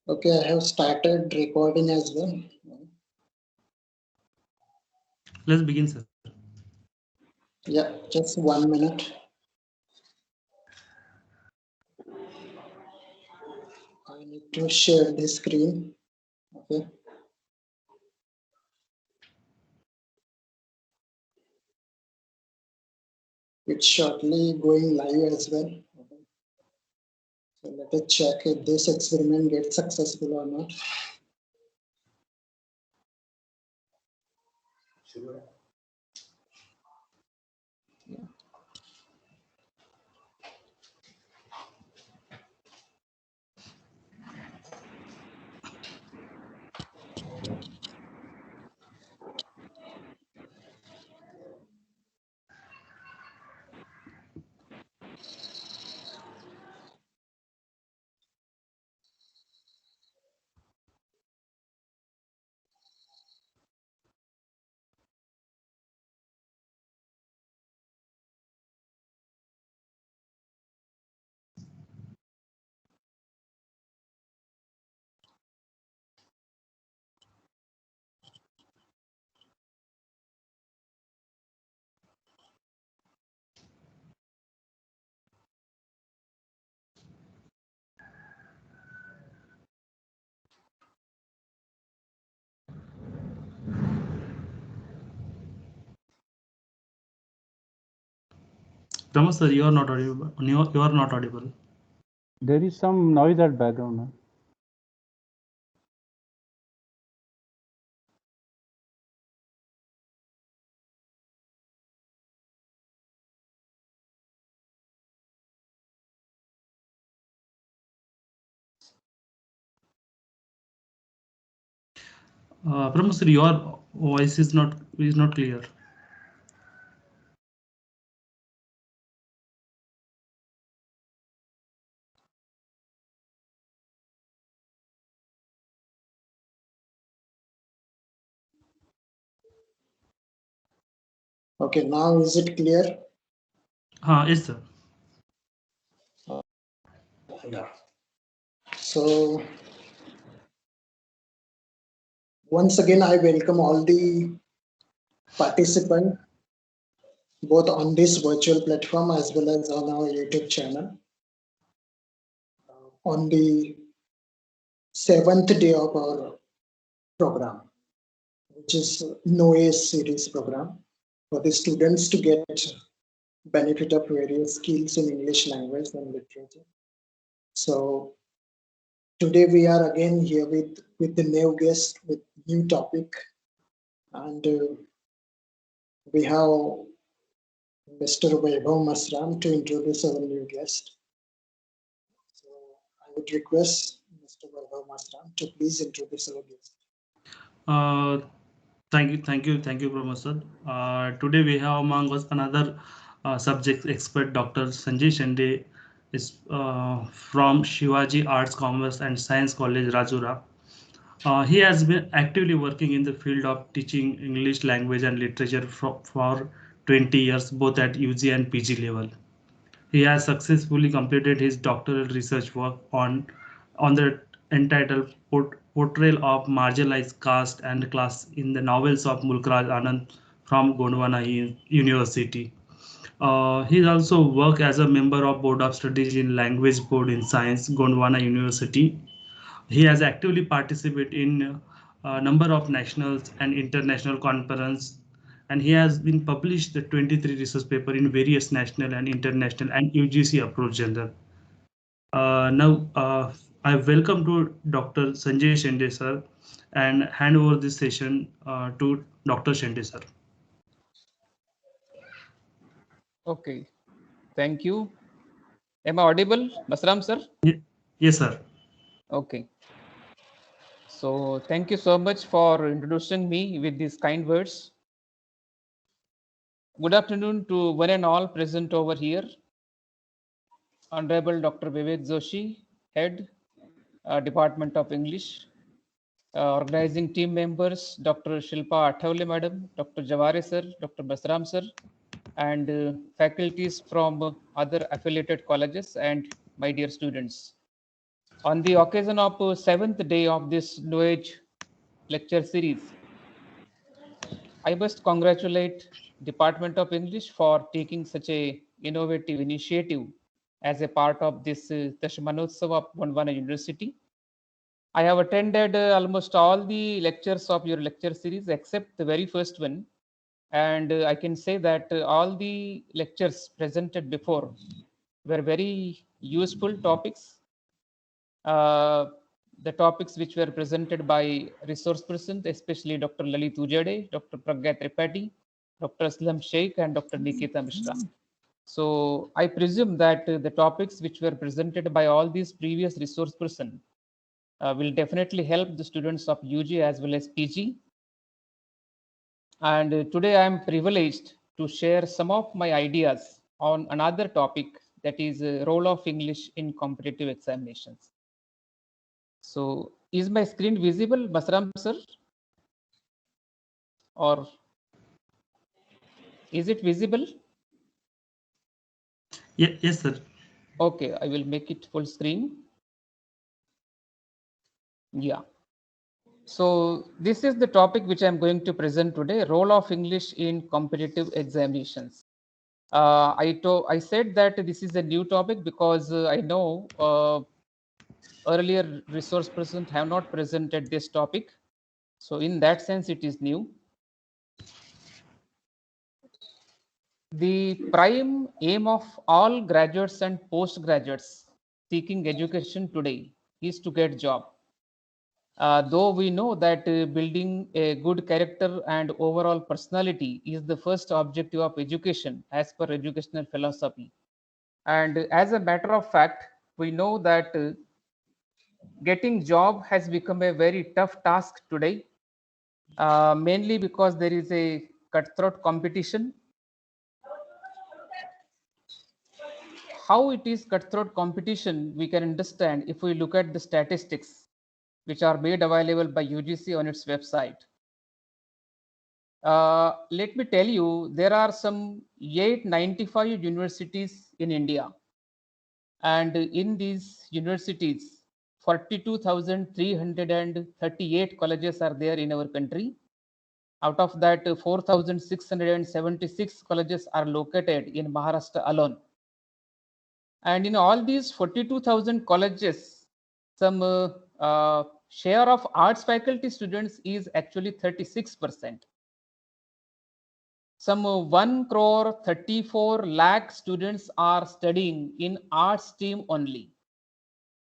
Okay, I have started recording as well. Let's begin, sir. Yeah, just 1 minute. I need to share the screen. Okay. It's shortly going live as well. Okay. So let us check if this experiment gets successful or not. Pramod sir, you are not audible. You are not audible. There is some noise at background. Huh? Pramod sir, your voice is not clear. Okay, now is it clear? Yes, sir. Yeah. So once again, I welcome all the participants both on this virtual platform as well as on our YouTube channel. On the 7th day of our program, which is NOACE series program, for the students to get benefit of various skills in English language and literature. So today we are again here with the new guest with new topic, and we have Mr. Vaibhav Masram to introduce our new guest. So I would request Mr. Vaibhav Masram to please introduce our guest. Thank you, Pramod sir. Today we have among us another subject expert, Dr. Sanjay Shende, is from Shivaji Arts, Commerce and Science College, Rajura. He has been actively working in the field of teaching English language and literature for 20 years, both at UG and PG level. He has successfully completed his doctoral research work on the entitled Portrayal of Marginalized Caste and Class in the novels of Mulkraj Anand from Gondwana University. He also worked as a member of Board of Studies in Language Board in Science, Gondwana University. He has actively participated in a number of national and international conferences, and he has been published the 23 research paper in various national and international and UGC approved journal. Now, I welcome to Dr. Sanjay Shende sir and hand over this session to Dr. Shende sir. Okay, thank you. Am I audible, Masram sir? Yes, sir. Okay. So thank you so much for introducing me with these kind words. Good afternoon to one and all present over here. Honorable Dr. Vivek Joshi, Head, Department of English. Organizing team members, Dr. Shilpa Athawale Madam, Dr. Jaware sir, Dr. Basram sir, and faculties from other affiliated colleges, and my dear students. On the occasion of 7th day of this New Age lecture series, I must congratulate Department of English for taking such a innovative initiative as a part of this Dashmanotsav of Gondwana University. I have attended almost all the lectures of your lecture series except the very first one, and I can say that all the lectures presented before were very useful topics. The topics which were presented by resource persons, especially Dr. Lalit Ujade, Dr. Pragya Tripathi, Dr. Aslam Sheikh, and Dr. Nikita Mishra. So I presume that the topics which were presented by all these previous resource persons will definitely help the students of UG as well as PG. And today I am privileged to share some of my ideas on another topic, that is role of English in competitive examinations. So is my screen visible, Basram sir? Or is it visible? Yes, sir. Okay, I will make it full screen. Yeah. So this is the topic which I'm going to present today, role of English in competitive examinations. I said that this is a new topic because I know earlier resource persons have not presented this topic. So in that sense, it is new. The prime aim of all graduates and postgraduates seeking education today is to get job. Though we know that building a good character and overall personality is the first objective of education as per educational philosophy. And as a matter of fact, we know that getting job has become a very tough task today, mainly because there is a cutthroat competition. How it is cutthroat competition, we can understand if we look at the statistics which are made available by UGC on its website. Let me tell you, there are some 895 universities in India. And in these universities, 42,338 colleges are there in our country. Out of that, 4,676 colleges are located in Maharashtra alone. And in all these 42,000 colleges, some share of arts faculty students is actually 36%. Some 1 crore 34 lakh students are studying in arts stream only.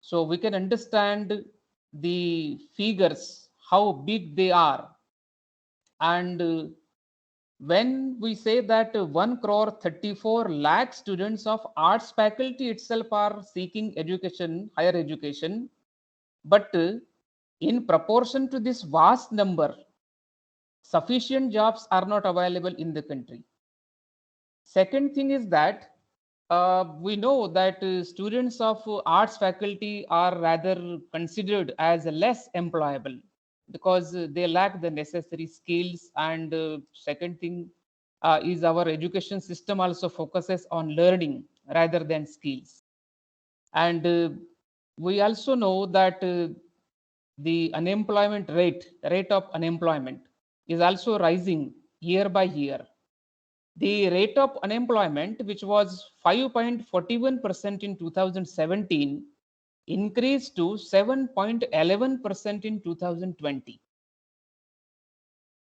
So we can understand the figures, how big they are. And when we say that 1 crore 34 lakh students of arts faculty itself are seeking education, higher education, but in proportion to this vast number, sufficient jobs are not available in the country. Second thing is that we know that students of arts faculty are rather considered as less employable because they lack the necessary skills. And second thing is our education system also focuses on learning rather than skills. And we also know that the unemployment rate of unemployment is also rising year by year. The rate of unemployment, which was 5.41% in 2017, increased to 7.11% in 2020.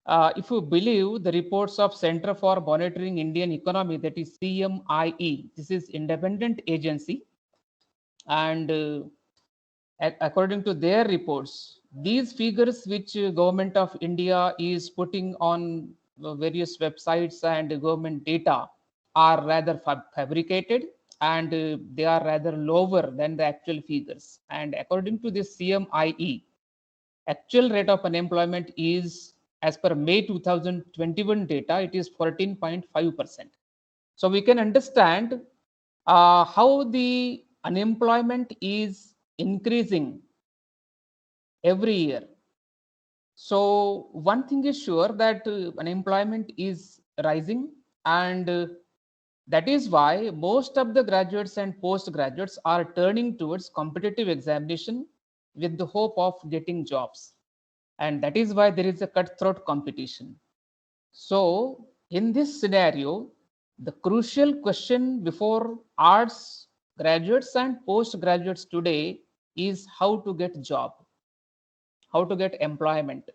If you believe the reports of Center for Monitoring Indian Economy, that is CMIE, this is independent agency, and according to their reports, these figures which government of India is putting on various websites and government data are rather fabricated, and they are rather lower than the actual figures. And according to this CMIE, actual rate of unemployment is, as per May 2021 data, it is 14.5%. So we can understand how the unemployment is increasing every year. So one thing is sure, that unemployment is rising, and That is why most of the graduates and postgraduates are turning towards competitive examination with the hope of getting jobs. And that is why there is a cutthroat competition. So, in this scenario, the crucial question before arts graduates and postgraduates today is how to get job, how to get employment.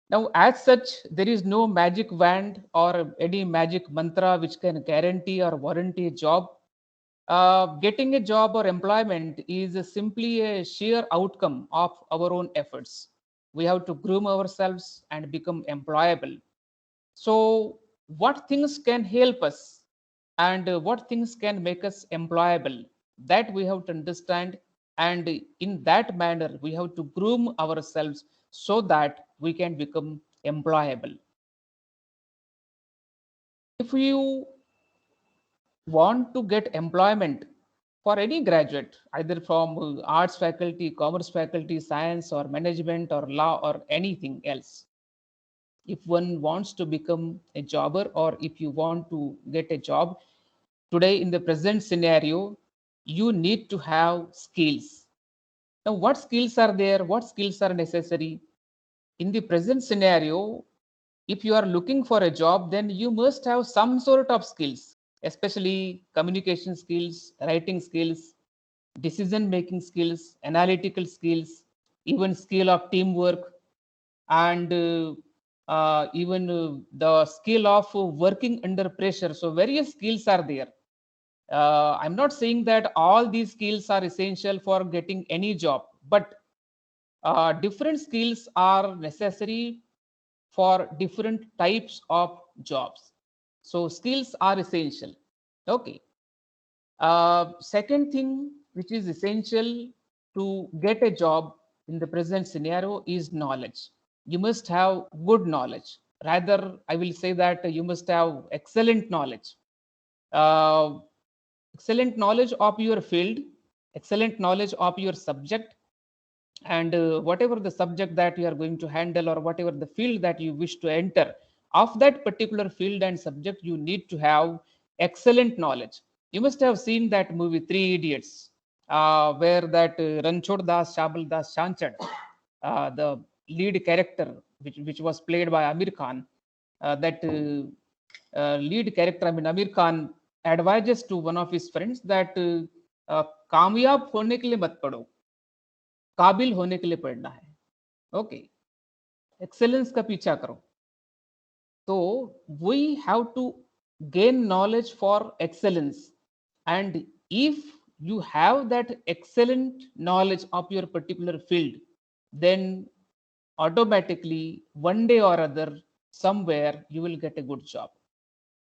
Now, as such, there is no magic wand or any magic mantra which can guarantee or warranty a job. Getting a job or employment is simply a sheer outcome of our own efforts. We have to groom ourselves and become employable. So, what things can help us and what things can make us employable? That we have to understand, and in that manner, we have to groom ourselves so that we can become employable. If you want to get employment for any graduate, either from arts faculty, commerce faculty, science, or management, or law, or anything else, if one wants to become a jobber or if you want to get a job today in the present scenario, you need to have skills. Now, what skills are there? What skills are necessary? In the present scenario, if you are looking for a job, then you must have some sort of skills, especially communication skills, writing skills, decision making skills, analytical skills, even skill of teamwork, and even the skill of working under pressure. So various skills are there. I'm not saying that all these skills are essential for getting any job, but different skills are necessary for different types of jobs. So skills are essential. Okay. Second thing which is essential to get a job in the present scenario is knowledge. You must have good knowledge. Rather, I will say that you must have excellent knowledge. Uh, Excellent knowledge of your field, excellent knowledge of your subject, and whatever the subject that you are going to handle or whatever the field that you wish to enter of that particular field and subject, you need to have excellent knowledge. You must have seen that movie Three Idiots, where that Ranchod Das Chabal Das Chanchad, the lead character, which was played by Amir Khan, that lead character, I mean Amir Khan, advises to one of his friends that कामयाब होने के लिए मत पढ़ो, काबिल होने के लिए पढ़ना है. ओके, एक्सेलेंस का पीछा करो. तो we have to gain knowledge for excellence, and if you have that excellent knowledge of your particular field, then automatically one day or other somewhere you will get a good job.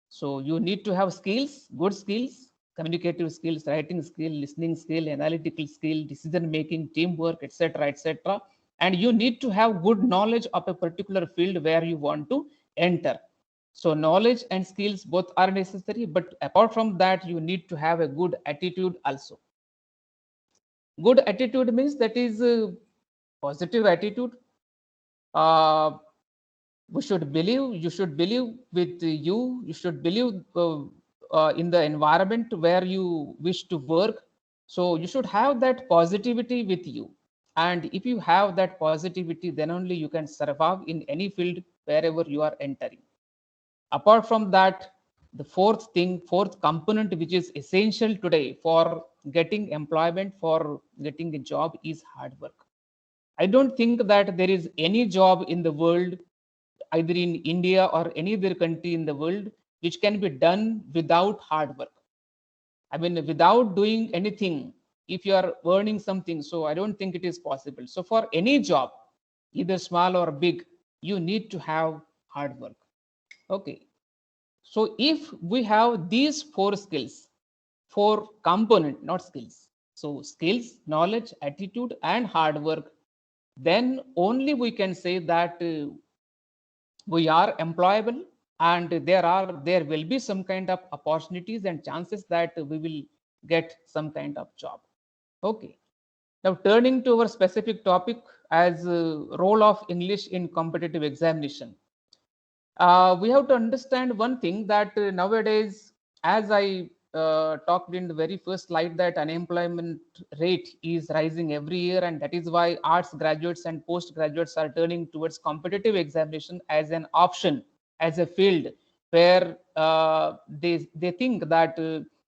So you need to have skills, good skills, communicative skills, writing skill, listening skill, analytical skill, decision making, teamwork, etc., etc. And you need to have good knowledge of a particular field where you want to enter. So knowledge and skills both are necessary, but apart from that, you need to have a good attitude also. Good attitude means that is a positive attitude. We should believe, you should believe with you should believe in the environment where you wish to work. So you should have that positivity with you, and if you have that positivity, then only you can survive in any field wherever you are entering. Apart from that, the fourth component which is essential today for getting employment, for getting a job, is hard work. I don't think that there is any job in the world, either in India or any other country in the world, which can be done without hard work. I mean, without doing anything, if you are earning something, so I don't think it is possible. So for any job, either small or big, you need to have hard work. Okay. So if we have these four skills, four component, not skills. So skills, knowledge, attitude, and hard work, then only we can say that we are employable, and there will be some kind of opportunities and chances that we will get some kind of job. Okay. Now turning to our specific topic as role of English in competitive examination. We have to understand one thing, that nowadays as I talked in the very first slide, that unemployment rate is rising every year, and that is why arts graduates and postgraduates are turning towards competitive examination as an option, as a field where they think that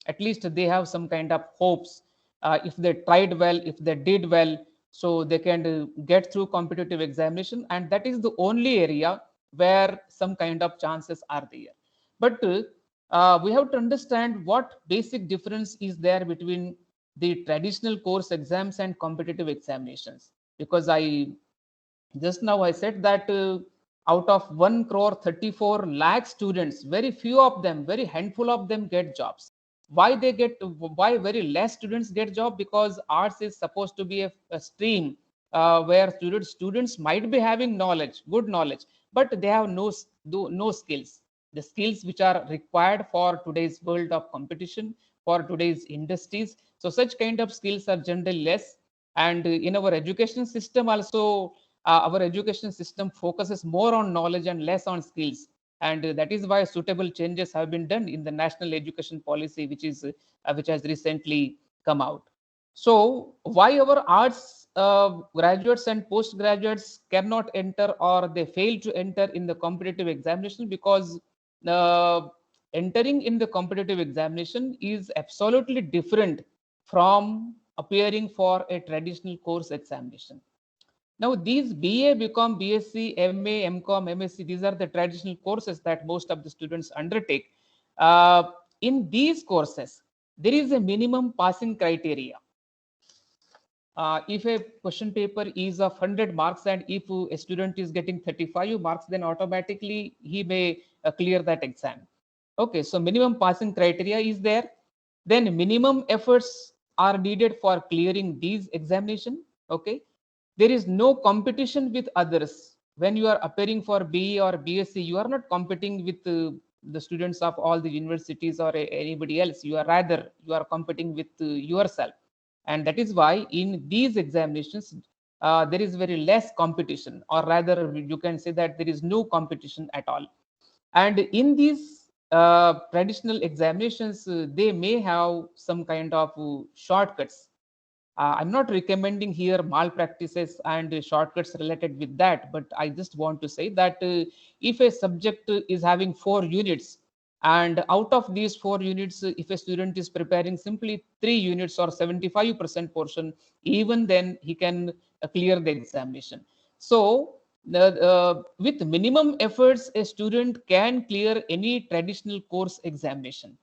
at least they have some kind of hopes. If they tried well, if they did well, so they can get through competitive examination, and that is the only area where some kind of chances are there. But we have to understand what basic difference is there between the traditional course exams and competitive examinations, because I just now I said that out of 1 crore 34 lakh students, very few of them, very handful of them get jobs. Why very less students get job? Because arts is supposed to be a stream where students might be having knowledge, good knowledge, but they have no skills, the skills which are required for today's world of competition, for today's industries. So such kind of skills are generally less. And in our education system also, our education system focuses more on knowledge and less on skills, and that is why suitable changes have been done in the national education policy, which has recently come out. So why our arts graduates and postgraduates cannot enter, or they fail to enter in the competitive examination? Because entering in the competitive examination is absolutely different from appearing for a traditional course examination. Now, these BA, BCom, BSc, MA, MCom, MSc, these are the traditional courses that most of the students undertake. In these courses, there is a minimum passing criteria. If a question paper is of 100 marks, and if a student is getting 35 marks, then automatically he may clear that exam. Okay, so minimum passing criteria is there. Then minimum efforts are needed for clearing these examination. Okay, there is no competition with others. When you are appearing for BE or BSc, you are not competing with the students of all the universities or anybody else. You are competing with yourself, and that is why in these examinations there is very less competition, or rather you can say that there is no competition at all. And in these traditional examinations, they may have some kind of shortcuts. I'm not recommending here malpractices and shortcuts related with that, but I just want to say that if a subject is having 4 units, and out of these 4 units, if a student is preparing simply 3 units or 75% portion, even then he can clear the examination. So with minimum efforts, a student can clear any traditional course examination.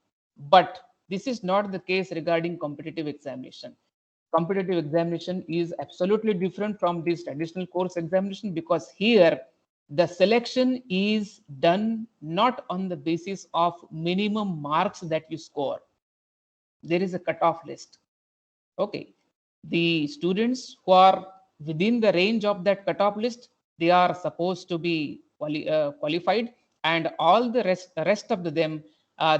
But this is not the case regarding competitive examination. Competitive examination is absolutely different from this traditional course examination, because here the selection is done not on the basis of minimum marks that you score. There is a cutoff list. Okay, the students who are within the range of that cutoff list, they are supposed to be qualified, and all the rest of them,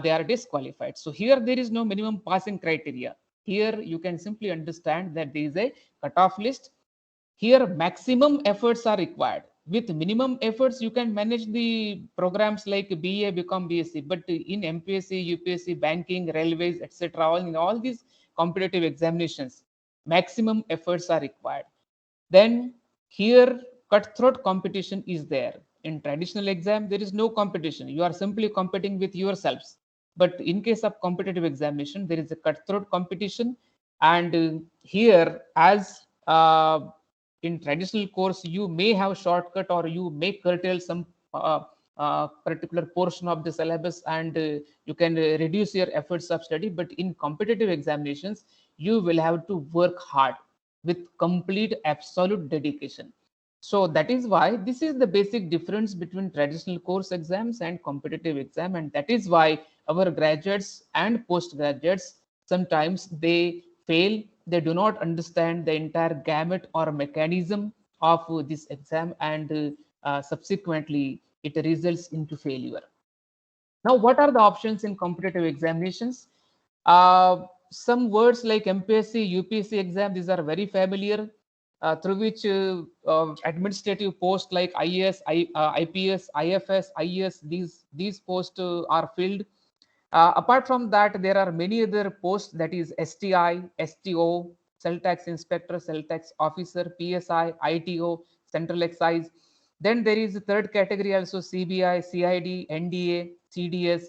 they are disqualified. So here there is no minimum passing criteria. Here you can simply understand that there is a cutoff list. Here maximum efforts are required. With minimum efforts, you can manage the programs like BA, BCom, BSc. But in MPSC, UPSC, banking, railways, etc., in all these competitive examinations, maximum efforts are required. Then here cutthroat competition is there. In traditional exam, there is no competition. You are simply competing with yourselves. But in case of competitive examination, there is a cutthroat competition. And here, as in traditional course, you may have shortcut, or you may curtail some particular portion of the syllabus, and you can reduce your efforts of study. But in competitive examinations, you will have to work hard with complete absolute dedication. So that is why this is the basic difference between traditional course exams and competitive exam, and that is why our graduates and postgraduates sometimes they fail. They do not understand the entire gamut or mechanism of this exam, and subsequently it results into failure. Now, what are the options in competitive examinations? Some words like MPSC, UPSC exam, these are very familiar, through which administrative posts like IAS, IPS, IFS, IES, these posts are filled. Apart from that, there are many other posts, that is STI, STO, cell tax inspector, cell tax officer, PSI, ITO, central excise. Then there is the third category also, CBI, CID, NDA, CDS,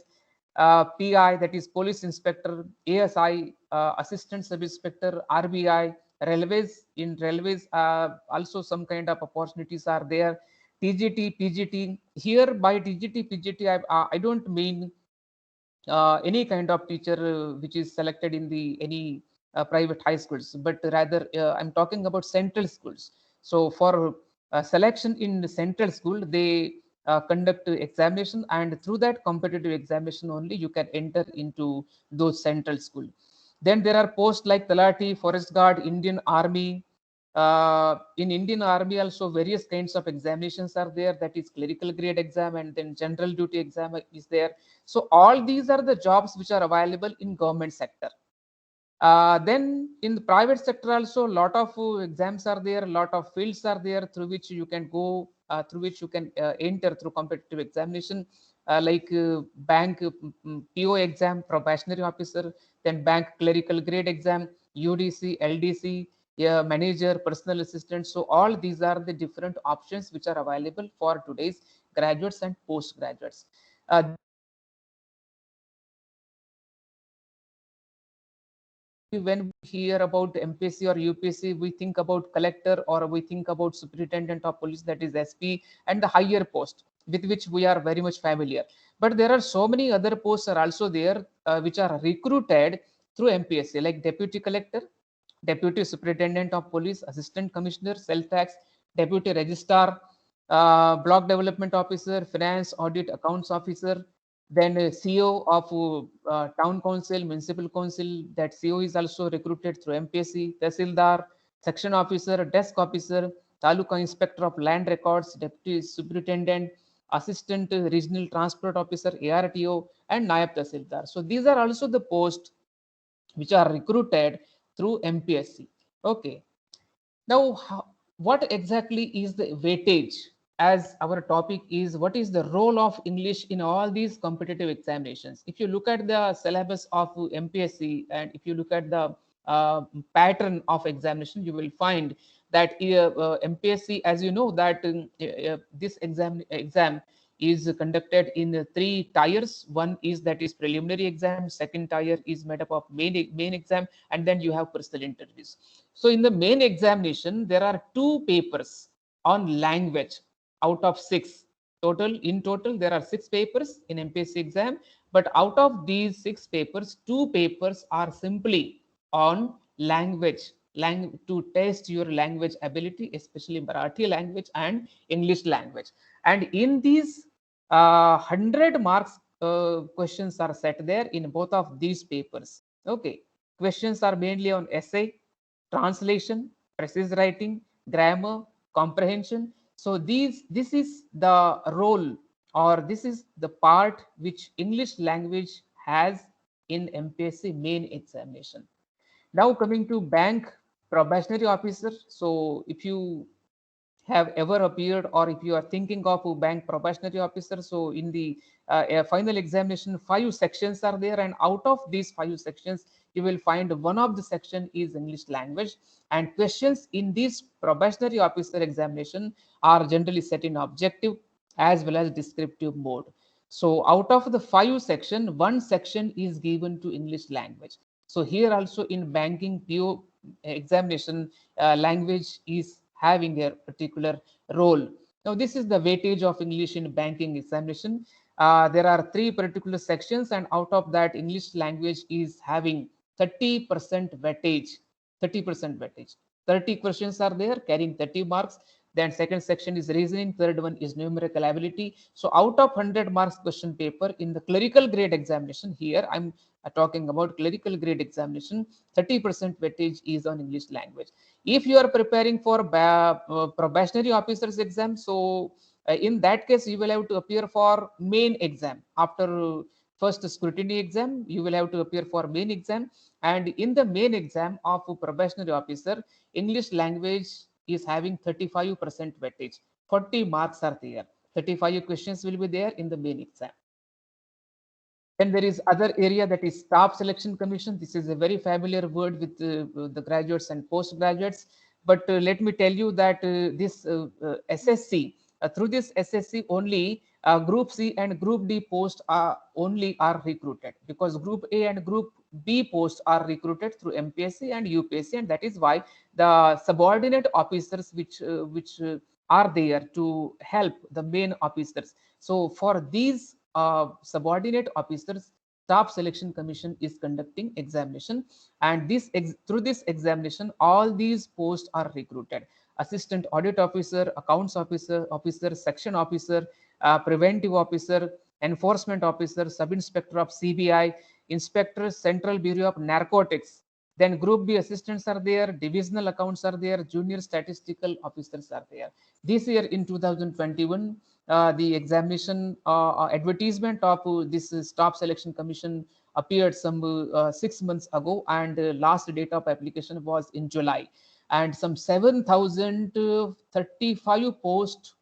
PI, that is police inspector, ASI, assistant sub inspector, RBI, railways. In railways, also some kind of opportunities are there. TGT, PGT. Here by TGT, PGT, I don't mean any kind of teacher which is selected in the any private high schools, but rather I'm talking about central schools. So for selection in the central school, they conduct examination, and through that competitive examination only you can enter into those central school. Then there are posts like Talati, Forest Guard, Indian Army. In Indian Army also various kinds of examinations are there, that is clerical grade exam, and then general duty exam is there. So all these are the jobs which are available in government sector. Then in the private sector also, lot of exams are there, lot of fields are there through which you can go, through which you can enter through competitive examination, like bank PO exam, probationary officer, then bank clerical grade exam, UDC, LDC, manager, personal assistant. So all these are the different options which are available for today's graduates and postgraduates. When we hear about MPSC or UPSC, we think about collector or we think about superintendent of police, that is SP, and the higher post with which we are very much familiar. But there are so many other posts are also there which are recruited through MPSC, like deputy collector, deputy superintendent of police, assistant commissioner, cell tax, deputy registrar, block development officer, finance, audit, accounts officer, then CO of town council, municipal council, that CO is also recruited through MPSC, Tehsildar, section officer, desk officer, Taluka inspector of land records, deputy superintendent, assistant regional transport officer, ARTO, and Nayab Tehsildar. So these are also the posts which are recruited through MPSC. Okay. Now, what exactly is the weightage? As our topic is, what is the role of English in all these competitive examinations? If you look at the syllabus of MPSC, and if you look at the pattern of examination, you will find that MPSC, as you know, that this exam is conducted in three tiers. One is, that is preliminary exam. Second tier is made up of main exam, and then you have personal interviews. So in the main examination, there are 2 papers on language out of 6. In total, there are 6 papers in MPSC exam, but out of these 6 papers, 2 papers are simply on language, to test your language ability, especially Marathi language and English language. And in these 100 marks questions are set there in both of these papers. Okay, questions are mainly on essay, translation, precise writing, grammar, comprehension. So this is the role, or this is the part which English language has in MPSC main examination. Now coming to bank probationary officer. So if you have ever appeared, or if you are thinking of a bank probationary officer, so in the final examination, 5 sections are there, and out of these 5 sections you will find one of the section is English language, and questions in this probationary officer examination are generally set in objective as well as descriptive mode. So out of the 5 section, 1 section is given to English language. So here also in banking PO examination, language is having a particular role. Now this is the weightage of English in banking examination. There are 3 particular sections, and out of that, English language is having 30% weightage. 30% weightage. 30 questions are there carrying 30 marks. Then second section is reasoning, third one is numerical ability. So out of 100 marks question paper in the clerical grade examination, here I'm talking about clerical grade examination, 30% weightage is on English language. If you are preparing for probationary officers exam, so in that case you will have to appear for main exam. After first scrutiny exam, you will have to appear for main exam, and in the main exam of probationary officer, English language is having 35% weightage. 40 marks are there. 35 questions will be there in the main exam. Then there is other area, that is staff selection commission. This is a very familiar word with the graduates and postgraduates. But let me tell you that this SSC, through this SSC only, Group C and Group D posts are recruited, because Group A and Group B posts are recruited through MPSC and UPSC, and that is why the subordinate officers which are there to help the main officers. So for these subordinate officers, staff selection commission is conducting examination, and through this examination all these posts are recruited: assistant audit officer, accounts officer, section officer, preventive officer, enforcement officer, sub inspector of CBI, inspector, Central Bureau of Narcotics. Then Group B assistants are there, divisional accounts are there, junior statistical officers are there. This year in 2021, the examination advertisement of this staff selection commission appeared some 6 months ago, and last date of application was in July, and some 7,035 posts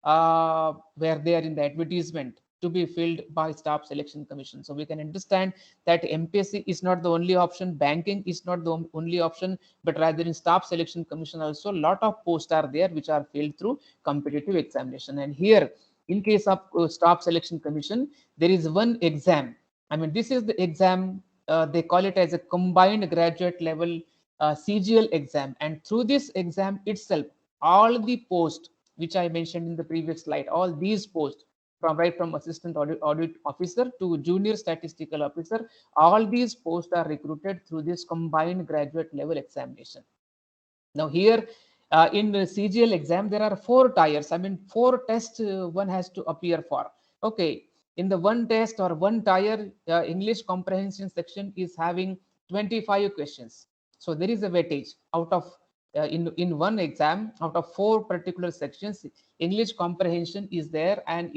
were there in the advertisement to be filled by staff selection commission. So we can understand that MPSC is not the only option, banking is not the only option, but rather in staff selection commission also a lot of posts are there which are filled through competitive examination. And here in case of staff selection commission, there is one exam. I mean, this is the exam, they call it as a combined graduate level CGL exam, and through this exam itself, all the posts which I mentioned in the previous slide, all these posts, from assistant audit officer to junior statistical officer, all these posts are recruited through this combined graduate level examination. Now here in the CGL exam, there are 4 tiers. I mean, 4 tests one has to appear for. Okay, in the one test or one tier, English comprehension section is having 25 questions. So there is a weightage out of in one exam, out of 4 particular sections, English comprehension is there, and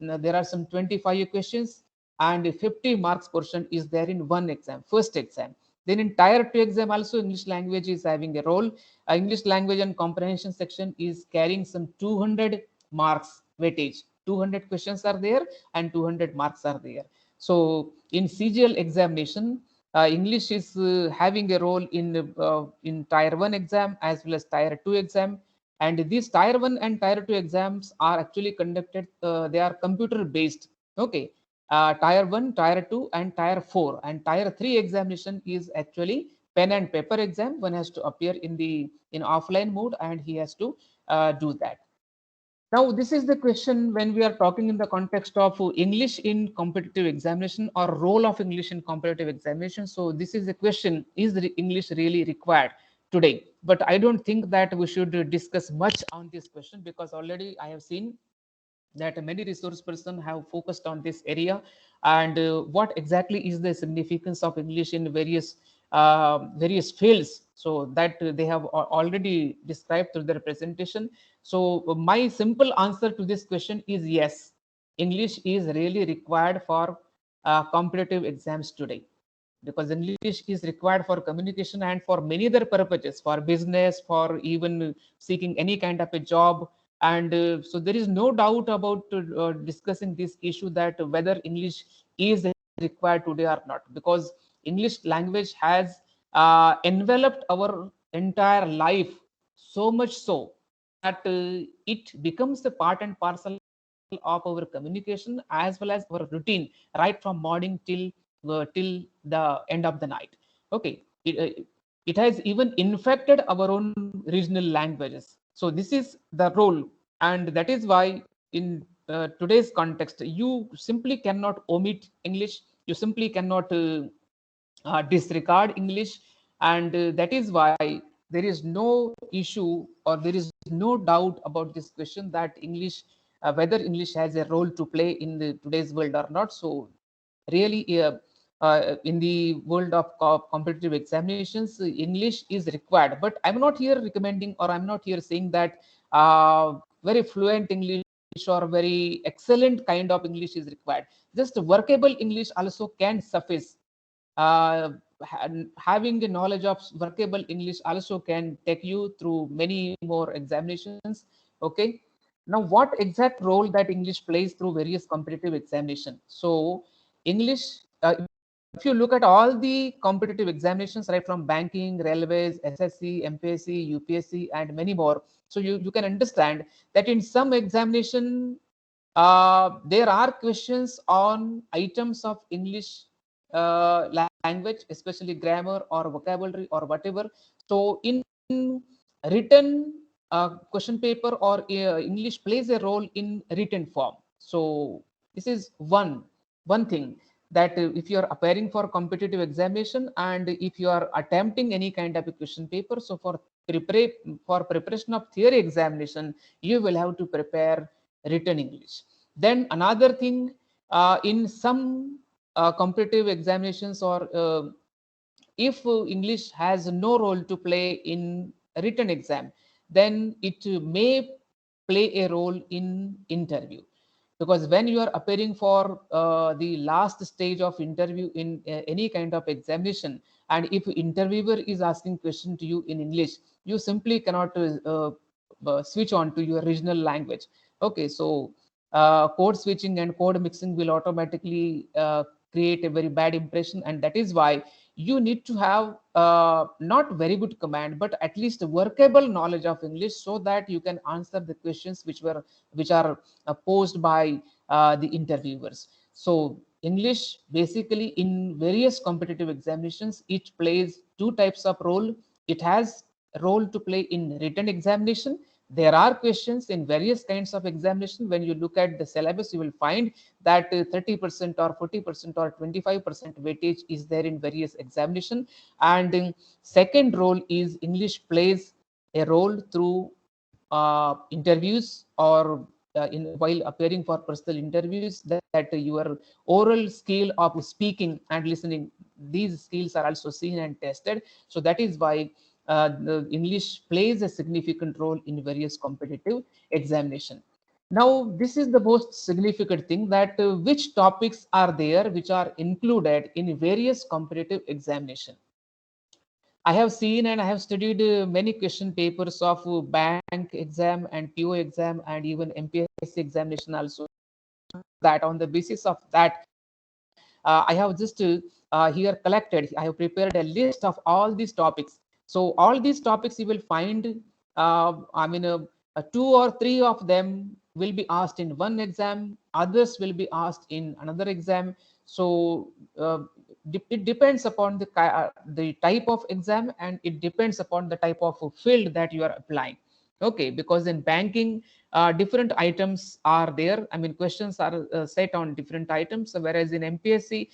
there are some 25 questions, and 50 marks portion is there in one exam, first exam. Then in tier 2 exam also, English language is having a role. English language and comprehension section is carrying some 200 marks weightage. 200 questions are there and 200 marks are there. So in CGL examination, English is having a role in tier 1 exam as well as tier 2 exam. And these tier 1 and tier 2 exams are actually conducted, they are computer based. Okay. Tier 1, tier 2 and tier 4, and tier 3 examination is actually pen and paper exam. One has to appear in offline mode, and he has to do that. Now this is the question when we are talking in the context of English in competitive examination or role of English in competitive examination. So this is the question: is the English really required today? But I don't think that we should discuss much on this question, because already I have seen that many resource persons have focused on this area, and what exactly is the significance of English in various fields. So that they have already described through their presentation. So my simple answer to this question is yes, English is really required for competitive exams today, because English is required for communication and for many other purposes, for business, for even seeking any kind of a job. And so there is no doubt about discussing this issue, that whether English is required today or not, because English language has enveloped our entire life, so much so that it becomes a part and parcel of our communication as well as our routine, right from morning till the end of the night. Okay, it has even infected our own regional languages. So this is the role, and that is why in today's context, you simply cannot omit English, you simply cannot disregard English, and that is why there is no issue or there is no doubt about this question, that English, whether English has a role to play in today's world or not. So really, in the world of competitive examinations, English is required. But I'm not here recommending, or I'm not here saying that very fluent English or very excellent kind of English is required. Just workable English also can suffice. Having a knowledge of workable English also can take you through many more examinations. Okay. Now, what exact role that English plays through various competitive examination? So English, if you look at all the competitive examinations, right, from banking, railways, SSC, MPSC, UPSC, and many more, so you can understand that in some examination, there are questions on items of English language, especially grammar or vocabulary or whatever. So in written question paper or English plays a role in written form. So this is one thing, that if you are appearing for competitive examination and if you are attempting any kind of a question paper, so for preparation of theory examination, you will have to prepare written English. Then another thing, in some competitive examinations, or if English has no role to play in written exam, then it may play a role in interview. Because when you are appearing for the last stage of interview in any kind of examination, and if interviewer is asking question to you in English, you simply cannot switch on to your regional language. Okay, so code switching and code mixing will automatically create a very bad impression, and that is why you need to have not very good command, but at least workable knowledge of English, so that you can answer the questions which are posed by the interviewers. So English basically in various competitive examinations, it plays two types of role. It has a role to play in written examination. There are questions in various kinds of examination. When you look at the syllabus, you will find that 30% or 40% or 25% weightage is there in various examination. And second role is English plays a role through interviews, or while appearing for personal interviews, that your oral skill of speaking and listening, these skills are also seen and tested. So that is why the English plays a significant role in various competitive examination. Now, this is the most significant thing, that which topics are there which are included in various competitive examination. I have seen and I have studied many question papers of bank exam and PO exam and even MPSC examination also. That on the basis of that, I have just here collected, I have prepared a list of all these topics. So all these topics you will find, two or three of them will be asked in one exam, others will be asked in another exam. So it depends upon the type of exam, and it depends upon the type of field that you are applying. Okay, because in banking, different items are there. I mean, questions are set on different items, whereas in MPSC,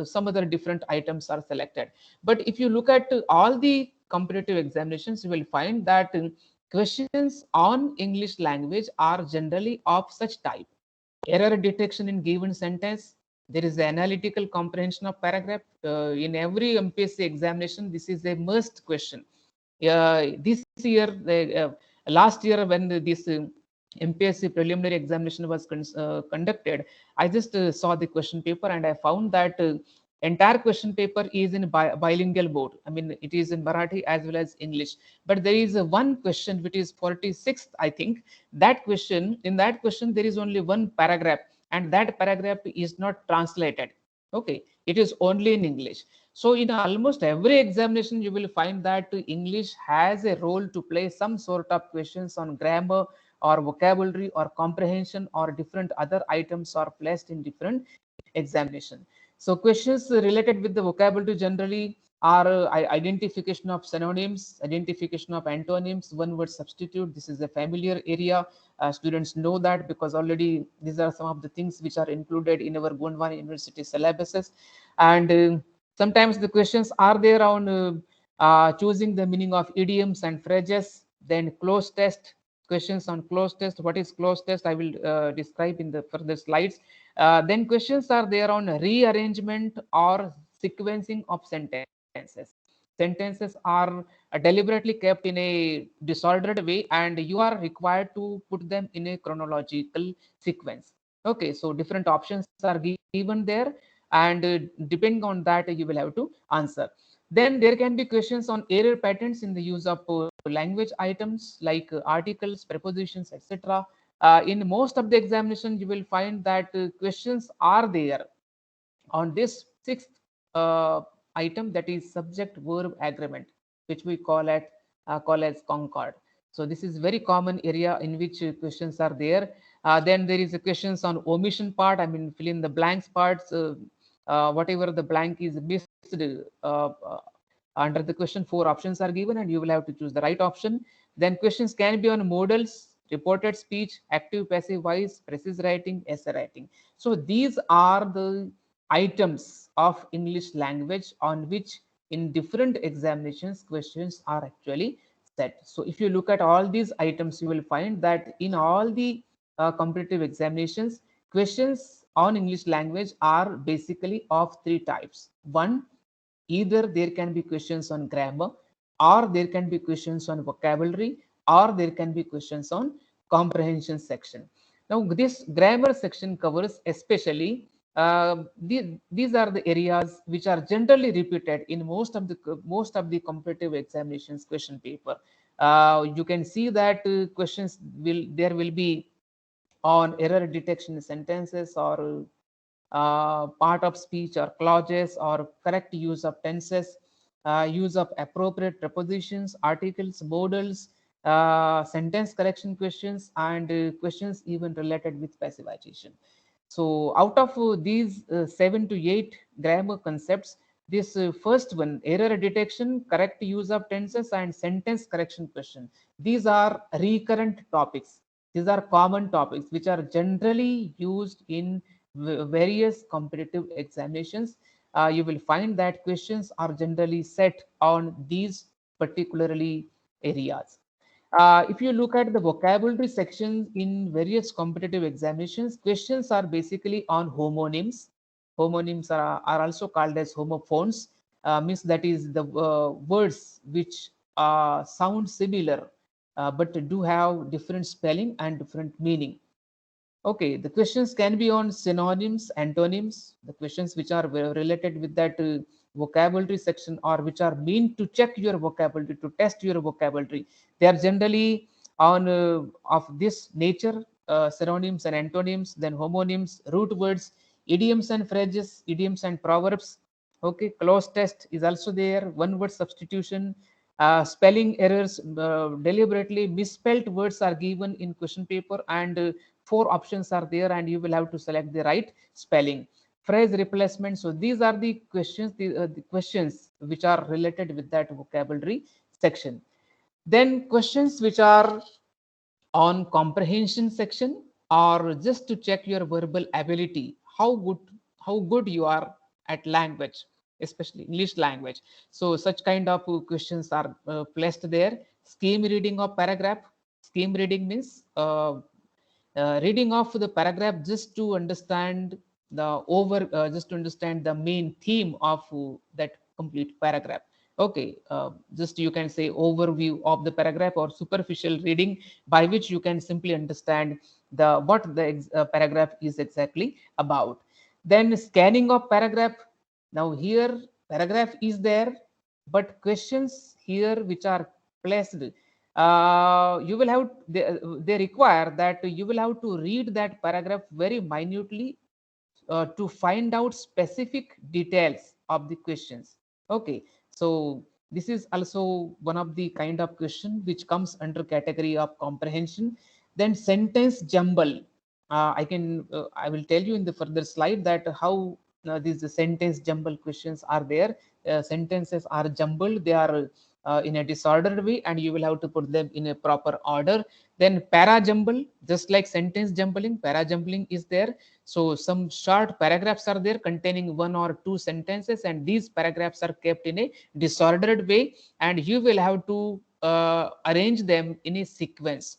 some other different items are selected. But if you look at all the competitive examinations, you will find that questions on English language are generally of such type: error detection in given sentence. There is the analytical comprehension of paragraph. In every MPSC examination, this is a must question. This year, last year, when this MPSC preliminary examination was conducted, I just saw the question paper and I found that entire question paper is in bilingual mode. I mean, it is in Marathi as well as English. But there is one question which is 46th, I think. That question, in that question, there is only one paragraph, and that paragraph is not translated. Okay, it is only in English. So in almost every examination, you will find that English has a role to play. Some sort of questions on grammar or vocabulary or comprehension or different other items are placed in different examination. So questions related with the vocabulary generally are identification of synonyms, identification of antonyms, one word substitute. This is a familiar area. Students know that because already these are some of the things which are included in our Gondwana University syllabuses. And sometimes the questions are there on choosing the meaning of idioms and phrases. Then cloze test, questions on cloze test. What is cloze test? I will describe in the further slides. Then questions are there on rearrangement or sequencing of sentences. Sentences are deliberately kept in a disordered way, and you are required to put them in a chronological sequence. Okay, so different options are given there, and depending on that, you will have to answer. Then there can be questions on error patterns in the use of language items like articles, prepositions, etc. In most of the examination, you will find that questions are there on this sixth item, that is subject verb agreement, which we call as concord. So this is very common area in which questions are there. Then there is a questions on omission part. I mean, fill in the blanks parts. Whatever the blank is missed, under the question, 4 options are given and you will have to choose the right option. Then questions can be on modals, reported speech, active passive voice, precise writing, essay writing. So these are the items of English language on which in different examinations questions are actually set. So if you look at all these items, you will find that in all the competitive examinations, questions on English language are basically of 3 types. One, either there can be questions on grammar, or there can be questions on vocabulary, or there can be questions on comprehension section. Now this grammar section covers especially these are the areas which are generally repeated in most of the competitive examinations question paper. You can see that questions will be on error detection in sentences, or part of speech, or clauses, or correct use of tenses, use of appropriate prepositions, articles, modals, sentence correction questions, and questions even related with passivization. So out of these 7 to 8 grammar concepts, this first one, error detection, correct use of tenses, and sentence correction question, these are recurrent topics. These are common topics which are generally used in various competitive examinations. You will find that questions are generally set on these particularly areas. If you look at the vocabulary section in various competitive examinations, questions are basically on homonyms. Homonyms are also called as homophones, means that is the words which sound similar but do have different spelling and different meaning. Okay, the questions can be on synonyms, antonyms, the questions which are related with that vocabulary section, or which are meant to check your vocabulary, to test your vocabulary. They are generally on of this nature, synonyms and antonyms, then homonyms, root words, idioms and phrases, idioms and proverbs. Okay, clause test is also there, one word substitution, spelling errors, deliberately misspelled words are given in question paper, and 4 options are there and you will have to select the right spelling. Phrase replacement. So these are the questions which are related with that vocabulary section. Then questions which are on comprehension section, or just to check your verbal ability, how good you are at language, especially English language. So such kind of questions are placed there. Scheme reading of paragraph. Scheme reading means reading off the paragraph just to understand just to understand the main theme of that complete paragraph. Okay, just you can say overview of the paragraph, or superficial reading, by which you can simply understand what the paragraph is exactly about. Then scanning of paragraph. Now here paragraph is there, but questions here which are placed, you will have they require that you will have to read that paragraph very minutely to find out specific details of the questions. Okay, so this is also one of the kind of question which comes under category of comprehension. Then sentence jumble. I will tell you in the further slide that how these sentence jumble questions are there. Sentences are jumbled, they are in a disordered way, and you will have to put them in a proper order. Then para jumble, just like sentence jumbling, para jumbling is there. So some short paragraphs are there containing 1 or 2 sentences, and these paragraphs are kept in a disordered way, and you will have to arrange them in a sequence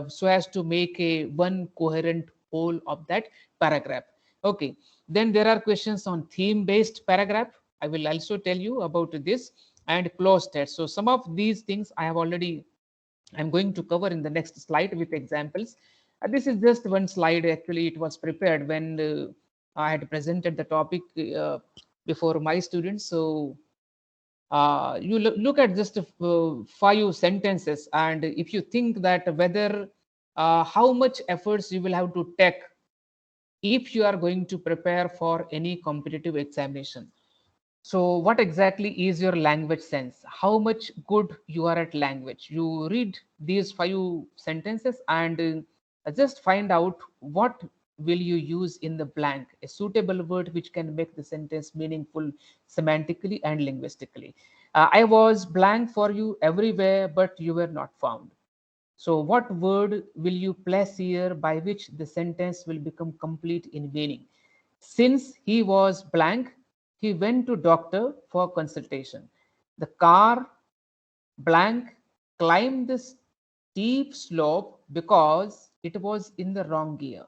so as to make a one coherent whole of that paragraph. Okay, then there are questions on theme based paragraph. I will also tell you about this, and clause test. So some of these things I'm going to cover in the next slide with examples. This is just one slide. Actually, it was prepared when I had presented the topic before my students. So you look at just 5 sentences, and if you think that whether how much efforts you will have to take if you are going to prepare for any competitive examination. So what exactly is your language sense? How much good you are at language? You read these 5 sentences and just find out what will you use in the blank, a suitable word which can make the sentence meaningful semantically and linguistically. I was blank for you everywhere, but you were not found. So what word will you place here by which the sentence will become complete in meaning? Since he was blank, he went to doctor for consultation. The car blank climbed the steep slope because it was in the wrong gear.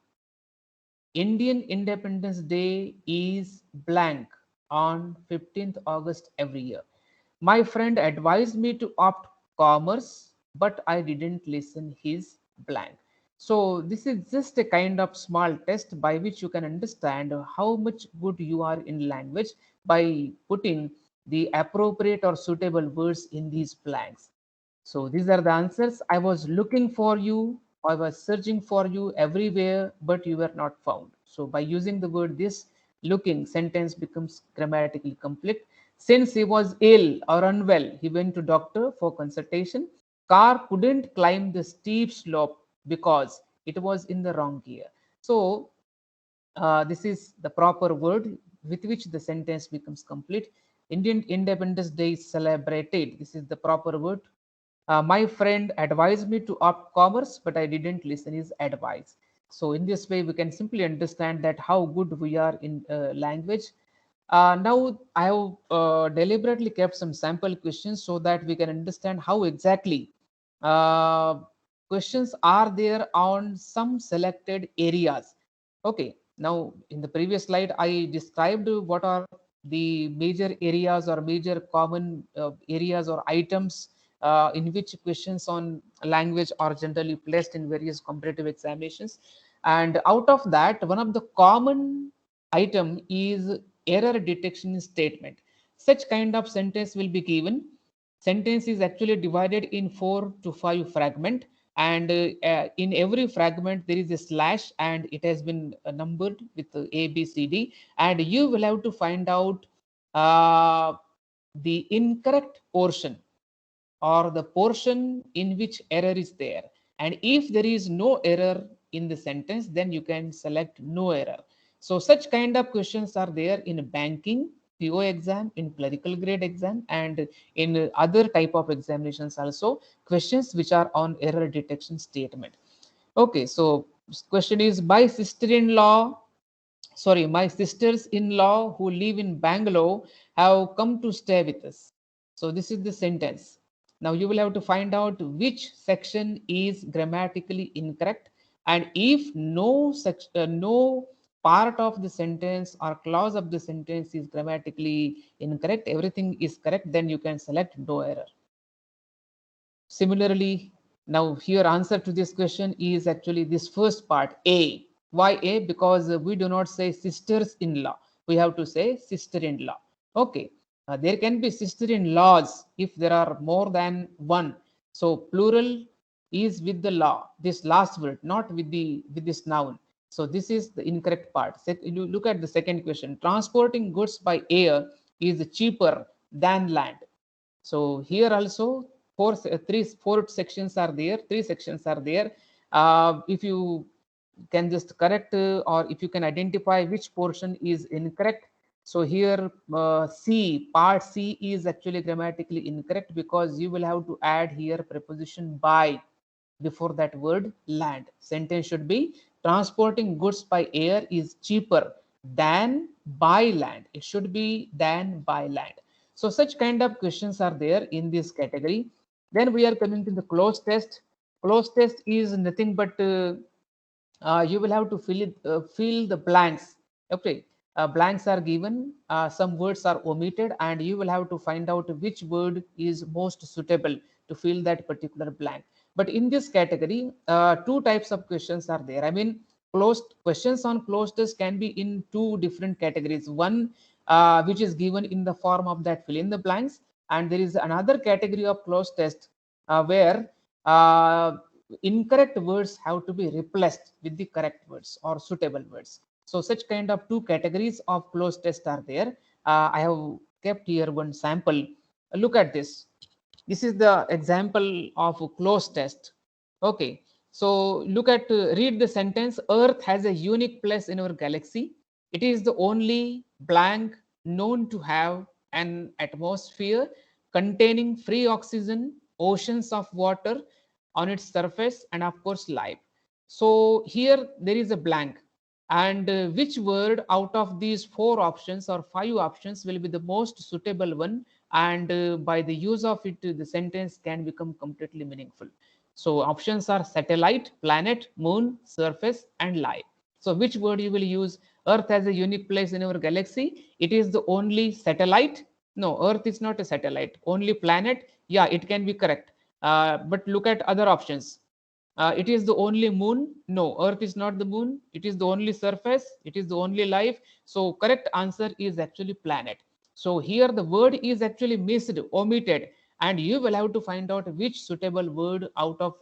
Indian Independence Day is blank on 15th August every year. My friend advised me to opt commerce, but I didn't listen his blank. So this is just a kind of small test by which you can understand how much good you are in language by putting the appropriate or suitable words in these blanks. So these are the answers. I was looking for you. I was searching for you everywhere, but you were not found. So by using the word this, looking, sentence becomes grammatically complete. Since he was ill or unwell, he went to doctor for consultation. Car couldn't climb the steep slope because it was in the wrong gear. So this is the proper word with which the sentence becomes complete. Indian Independence Day is celebrated. This is the proper word. My friend advised me to opt commerce, but I didn't listen his advice. So in this way, we can simply understand that how good we are in language. Now, I have deliberately kept some sample questions so that we can understand how exactly uh, questions are there on some selected areas. Okay, now in the previous slide, I described what are the major areas or major common areas or items in which questions on language are generally placed in various competitive examinations. And out of that, one of the common item is error detection statement. Such kind of sentence will be given. Sentence is actually divided in 4 to 5 fragment, and in every fragment there is a slash and it has been numbered with A, B, C, D, and you will have to find out uh, the incorrect portion or the portion in which error is there. And if there is no error in the sentence, then you can select no error. So such kind of questions are there in banking PO exam, in clerical grade exam, and in other type of examinations also, questions which are on error detection statement. Okay, so question is, my sisters-in-law who live in Bangalore have come to stay with us. So this is the sentence. Now you will have to find out which section is grammatically incorrect, and if no part of the sentence or clause of the sentence is grammatically incorrect, everything is correct, then you can select no error. Similarly, now here answer to this question is actually this first part, A. Why A? Because we do not say sisters-in-law. We have to say sister-in-law. Okay. There can be sister-in-laws if there are more than one. So plural is with the law, this last word, not with this noun. So this is the incorrect part. You look at the second question. Transporting goods by air is cheaper than land. So here also four sections are there, 3 sections are there. If you can just correct or if you can identify which portion is incorrect. So here part C is actually grammatically incorrect because you will have to add here preposition by before that word land. Sentence should be transporting goods by air is cheaper than by land. It should be than by land. So such kind of questions are there in this category. Then we are coming to the cloze test. Cloze test is nothing but you will have to fill the blanks. Okay, blanks are given, some words are omitted, and you will have to find out which word is most suitable to fill that particular blank. But in this category, 2 types of questions are there. I mean, closed questions on closed test can be in 2 different categories. One which is given in the form of that fill in the blanks, and there is another category of closed test where incorrect words have to be replaced with the correct words or suitable words. So such kind of two categories of cloze test are there. I have kept here one sample. Look at this. This is the example of a cloze test. Okay, so look at, read the sentence. Earth has a unique place in our galaxy. It is the only blank known to have an atmosphere containing free oxygen, oceans of water on its surface, and of course life. So here there is a blank, and which word out of these four options or five options will be the most suitable one, and by the use of it the sentence can become completely meaningful. So options are satellite, planet, moon, surface, and life. So which word you will use? Earth has a unique place in our galaxy. It is the only satellite. No, Earth is not a satellite. Only planet. Yeah, it can be correct. But look at other options. It is the only moon. No, Earth is not the moon. It is the only surface. It is the only life. So correct answer is actually planet. So here the word is actually missed, omitted, and you will have to find out which suitable word out of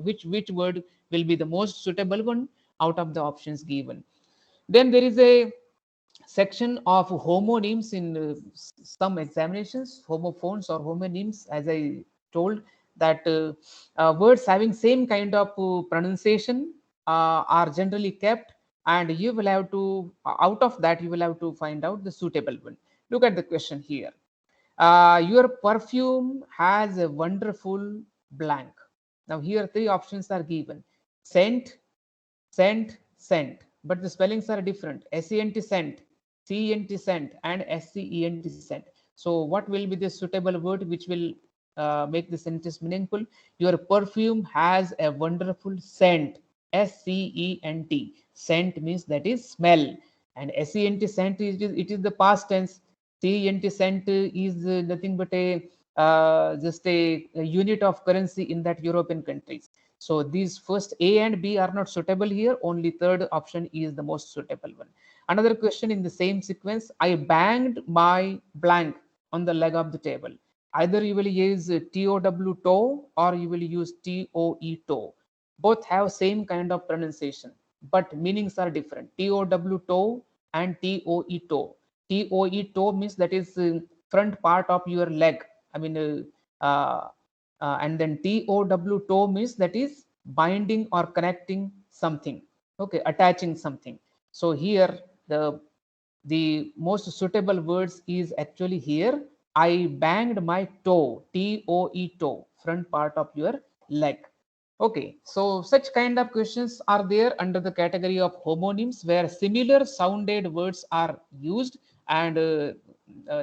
which word will be the most suitable one out of the options given. Then there is a section of homonyms in some examinations, homophones or homonyms, as I told, that words having same kind of pronunciation are generally kept, and you will have to, out of that, you will have to find out the suitable one. Look at the question here. Your perfume has a wonderful blank. Now here three options are given: scent, scent, scent, but the spellings are different. SENT scent, CENT scent, and SCENT scent. So what will be the suitable word which will make the sentence meaningful? Your perfume has a wonderful scent. SCENT. Scent means that is smell, and SENT scent it is the past tense. CENT scent is nothing but a just a unit of currency in that European countries. So these first A and B are not suitable here. Only third option is the most suitable one. Another question in the same sequence. I banged my blank on the leg of the table. Either you will use TOW toe or you will use TOE toe. Both have same kind of pronunciation, but meanings are different. TOW toe and TOE toe. TOE toe means that is front part of your leg. I mean, and then TOW toe means that is binding or connecting something. Okay, attaching something. So here the most suitable words is actually here. I banged my toe, TOE toe, front part of your leg. Okay, so such kind of questions are there under the category of homonyms, where similar sounded words are used, and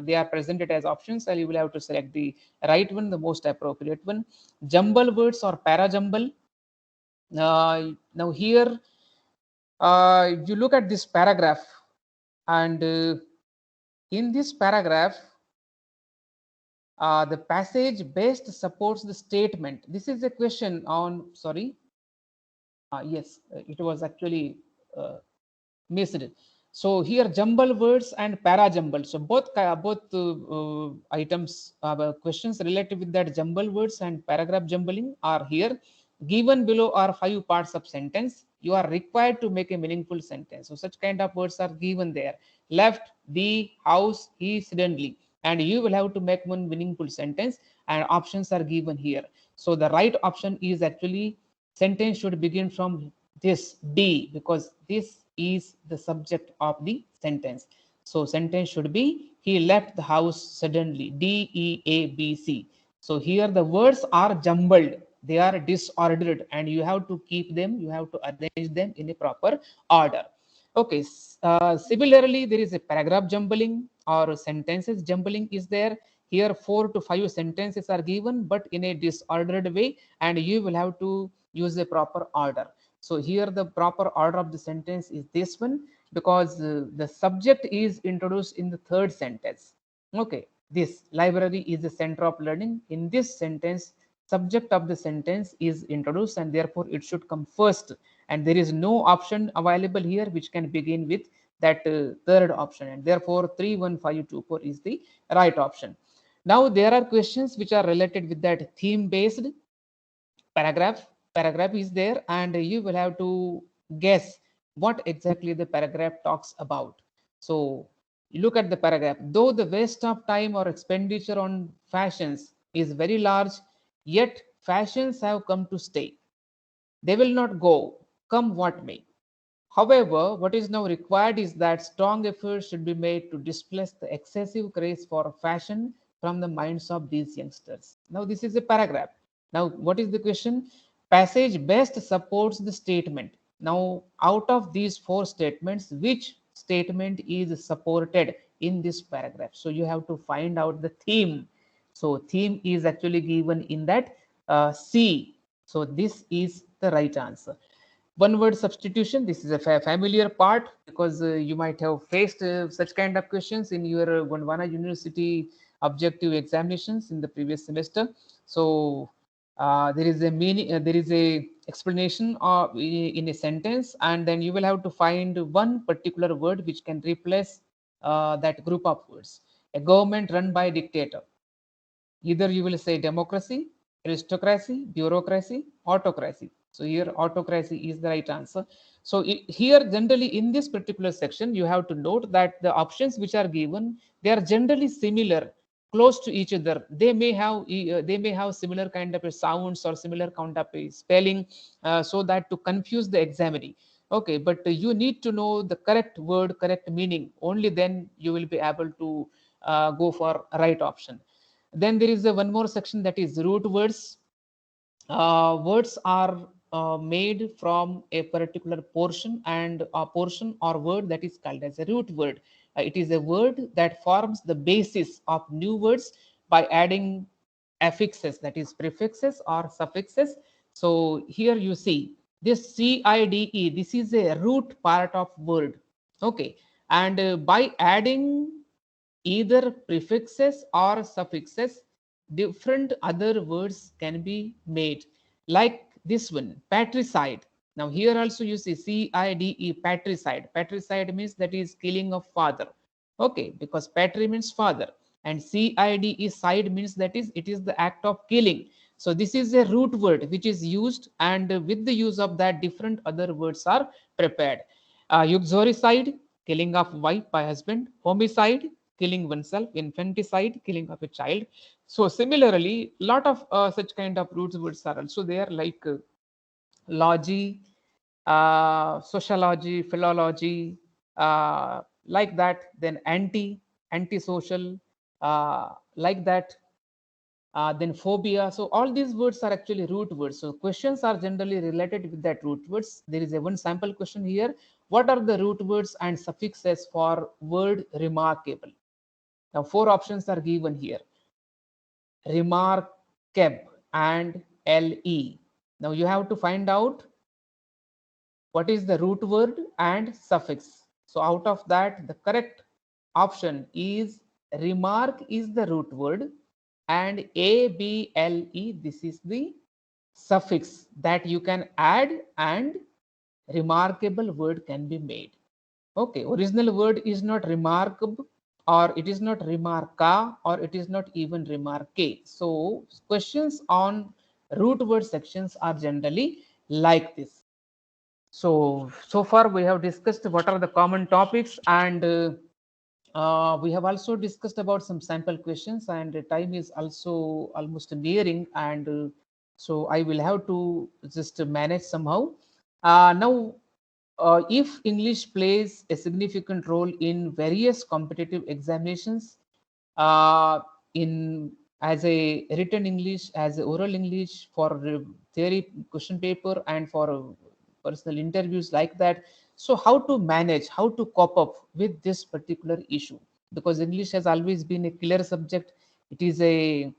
they are presented as options, and you will have to select the right one, the most appropriate one. Jumble words or parajumble. Now here you look at this paragraph, and in this paragraph the passage best supports the statement. This is a question on, sorry, yes, it was actually missed. So here jumble words and parajumble. So both items, questions related with that jumble words and paragraph jumbling are here. Given below are five parts of sentence. You are required to make a meaningful sentence. So such kind of words are given there. Left, the, house, he, suddenly, and you will have to make one meaningful sentence, and options are given here. So the right option is actually sentence should begin from this D, because this is the subject of the sentence. So sentence should be he left the house suddenly. DEABC. So here the words are jumbled, they are disordered, and you have to keep them, you have to arrange them in a proper order. Okay, similarly there is a paragraph jumbling or sentences jumbling is there. Here 4 to 5 sentences are given, but in a disordered way, and you will have to use a proper order. So here the proper order of the sentence is this one, because the subject is introduced in the third sentence. Okay, this library is the center of learning. In this sentence, subject of the sentence is introduced, and therefore it should come first, and there is no option available here which can begin with that third option, and therefore 31524 is the right option. Now there are questions which are related with that theme based paragraph is there, and you will have to guess what exactly the paragraph talks about. So you look at the paragraph. Though the waste of time or expenditure on fashions is very large, yet fashions have come to stay. They will not go, come what may. However, what is now required is that strong efforts should be made to displace the excessive craze for fashion from the minds of these youngsters. Now, this is a paragraph. Now, what is the question? Passage best supports the statement. Now, out of these four statements, which statement is supported in this paragraph? So, you have to find out the theme. So, theme is actually given in that C. So, this is the right answer. One word substitution, this is a familiar part because you might have faced such kind of questions in your Gondwana University objective examinations in the previous semester. So there is a meaning, there is a explanation of, in a sentence, and then you will have to find one particular word which can replace that group of words. A government run by a dictator. Either you will say democracy, aristocracy, bureaucracy, autocracy. So here autocracy is the right answer. So here generally in this particular section, you have to note that the options which are given, they are generally similar, close to each other. They may have similar kind of a sounds or similar kind of a spelling, so that to confuse the examinee. Okay, but you need to know the correct word, correct meaning. Only then you will be able to go for right option. Then there is a one more section, that is root words. Words are made from a particular portion, and a portion or word that is called as a root word. It is a word that forms the basis of new words by adding affixes, that is prefixes or suffixes. So here you see this CIDE, this is a root part of word. Okay, and by adding either prefixes or suffixes, different other words can be made, like this one, patricide. Now here also you see CIDE, patricide. Patricide means that is killing of father. Okay, because patri means father, and CIDE, side, means that is it is the act of killing. So this is a root word which is used, and with the use of that, different other words are prepared. Uxoricide, killing of wife by husband. Homicide, killing oneself. Infanticide, killing of a child. So similarly, lot of such kind of root words are also there, like logy, sociology, philology, like that. Then antisocial, like that. Then phobia. So all these words are actually root words. So questions are generally related with that root words. There is a one sample question here. What are the root words and suffixes for word remarkable? Now four options are given here: remarkable and LE. Now you have to find out what is the root word and suffix. So out of that, the correct option is remark is the root word, and ABLE, this is the suffix that you can add, and remarkable word can be made. Okay, original word is not remarkable, or it is not remarka, or it is not even remarque. So questions on root word sections are generally like this. So far we have discussed what are the common topics, and we have also discussed about some sample questions, and the time is also almost nearing, and so I will have to just manage somehow. Now, if English plays a significant role in various competitive examinations, uh, in as a written English, as a oral English, for theory question paper, and for personal interviews like that. So how to manage, how to cope up with this particular issue? Because English has always been a killer subject. It is a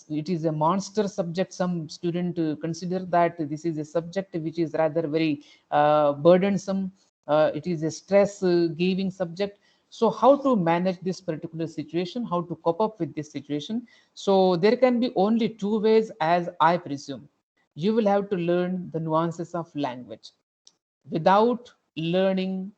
it is a monster subject. Some student consider that this is a subject which is rather very burdensome. It is a stress giving subject. So how to manage this particular situation, how to cope up with this situation? So there can be only two ways, as I presume. You will have to learn the nuances of language. Without learning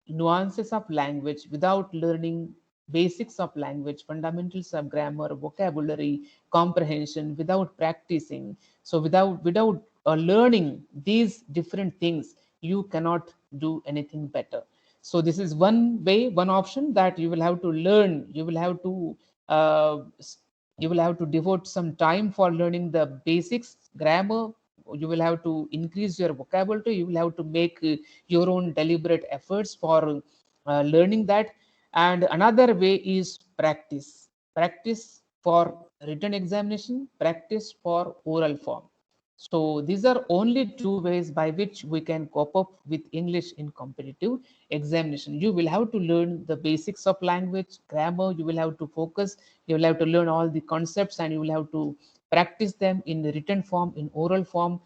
nuances of language, without learning basics of language, fundamentals of grammar, vocabulary, comprehension, without practicing, so without learning these different things, you cannot do anything better. So this is one way, one option, that you will have to learn. You will have to devote some time for learning the basics, grammar. You will have to increase your vocabulary. You will have to make your own deliberate efforts for learning that. And another way is practice. Practice for written examination, practice for oral form. So these are only two ways by which we can cope up with English in competitive examination. You will have to learn the basics of language, grammar. You will have to focus. You will have to learn all the concepts, and you will have to practice them in the written form, in oral form.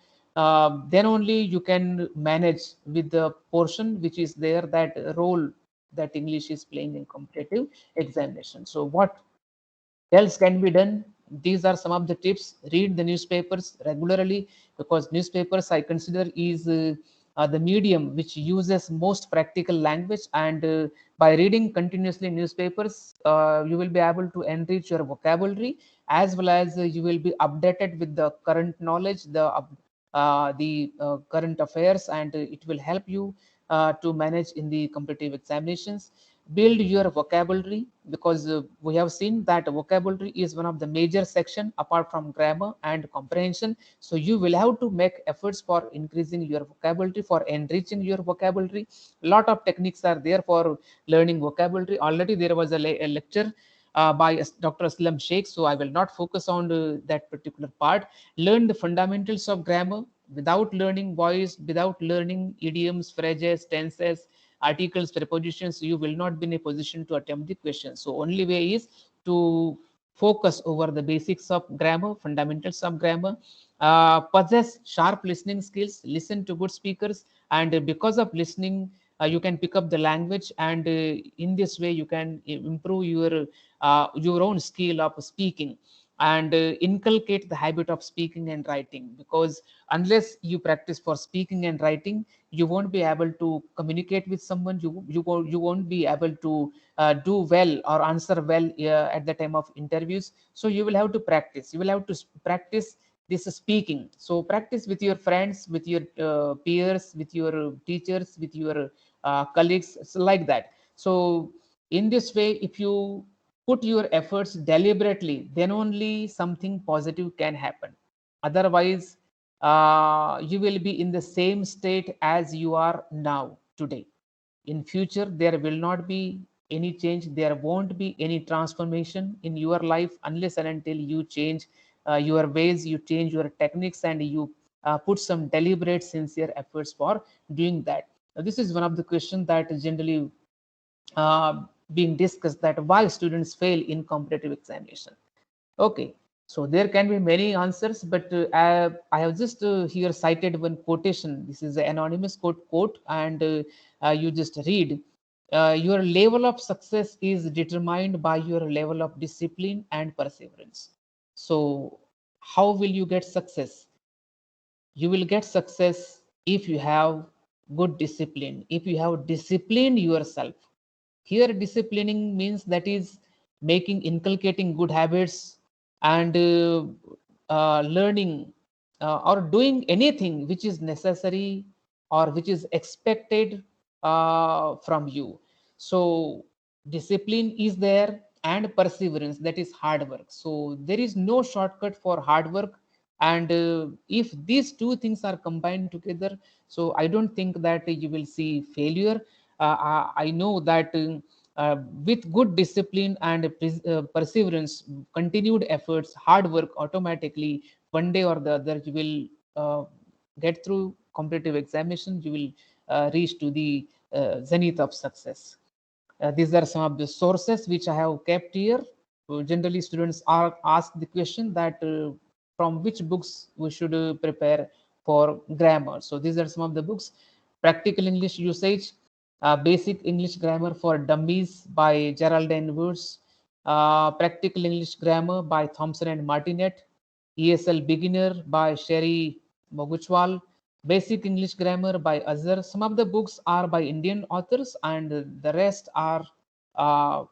Then only you can manage with the portion which is there, that role that English is playing in competitive examination. So what else can be done? These are some of the tips. Read the newspapers regularly, because newspapers I consider is the medium which uses most practical language. And by reading continuously newspapers, you will be able to enrich your vocabulary, as well as you will be updated with the current knowledge, the current affairs, and it will help you to manage in the competitive examinations. Build your vocabulary, because we have seen that vocabulary is one of the major section apart from grammar and comprehension. So you will have to make efforts for increasing your vocabulary, for enriching your vocabulary. A lot of techniques are there for learning vocabulary. Already there was a lecture by Dr. Aslam Sheikh, so I will not focus on that particular part. Learn the fundamentals of grammar. Without learning voice, without learning idioms, phrases, tenses, articles, prepositions, you will not be in a position to attempt the question. So only way is to focus over the basics of grammar, fundamentals of grammar. Possess sharp listening skills. Listen to good speakers, and because of listening, you can pick up the language, and in this way you can improve your own skill of speaking, and inculcate the habit of speaking and writing, because unless you practice for speaking and writing, you won't be able to communicate with someone. You won't be able to do well or answer well at the time of interviews. So you will have to practice. You will have to practice this speaking. So practice with your friends, with your peers, with your teachers, with your colleagues, so like that. So in this way, if you put your efforts deliberately, then only something positive can happen. Otherwise, you will be in the same state as you are now today. In future, there will not be any change. There won't be any transformation in your life unless and until you change your ways, you change your techniques, and you put some deliberate, sincere efforts for doing that. Now, this is one of the questions that is generally uh, being discussed, that why students fail in competitive examination. Okay, so there can be many answers, but I have just here cited one quotation. This is an anonymous quote, and you just read. Your level of success is determined by your level of discipline and perseverance. So, how will you get success? You will get success if you have good discipline, if you have disciplined yourself. Here disciplining means that is making, inculcating good habits, and learning or doing anything which is necessary or which is expected from you. So discipline is there, and perseverance, that is hard work. So there is no shortcut for hard work. And if these two things are combined together, so I don't think that you will see failure. I know that with good discipline and perseverance, continued efforts, hard work, automatically one day or the other you will get through competitive examination. You will reach to the zenith of success. These are some of the sources which I have kept here. Generally, students are asked the question that from which books we should prepare for grammar. So these are some of the books: Practical English Usage, Basic English Grammar for Dummies by Geraldine Woods, Practical English Grammar by Thompson and Martinet, ESL Beginner by Sherry Moguchwal, Basic English Grammar by Azhar. Some of the books are by Indian authors, and the rest are uh,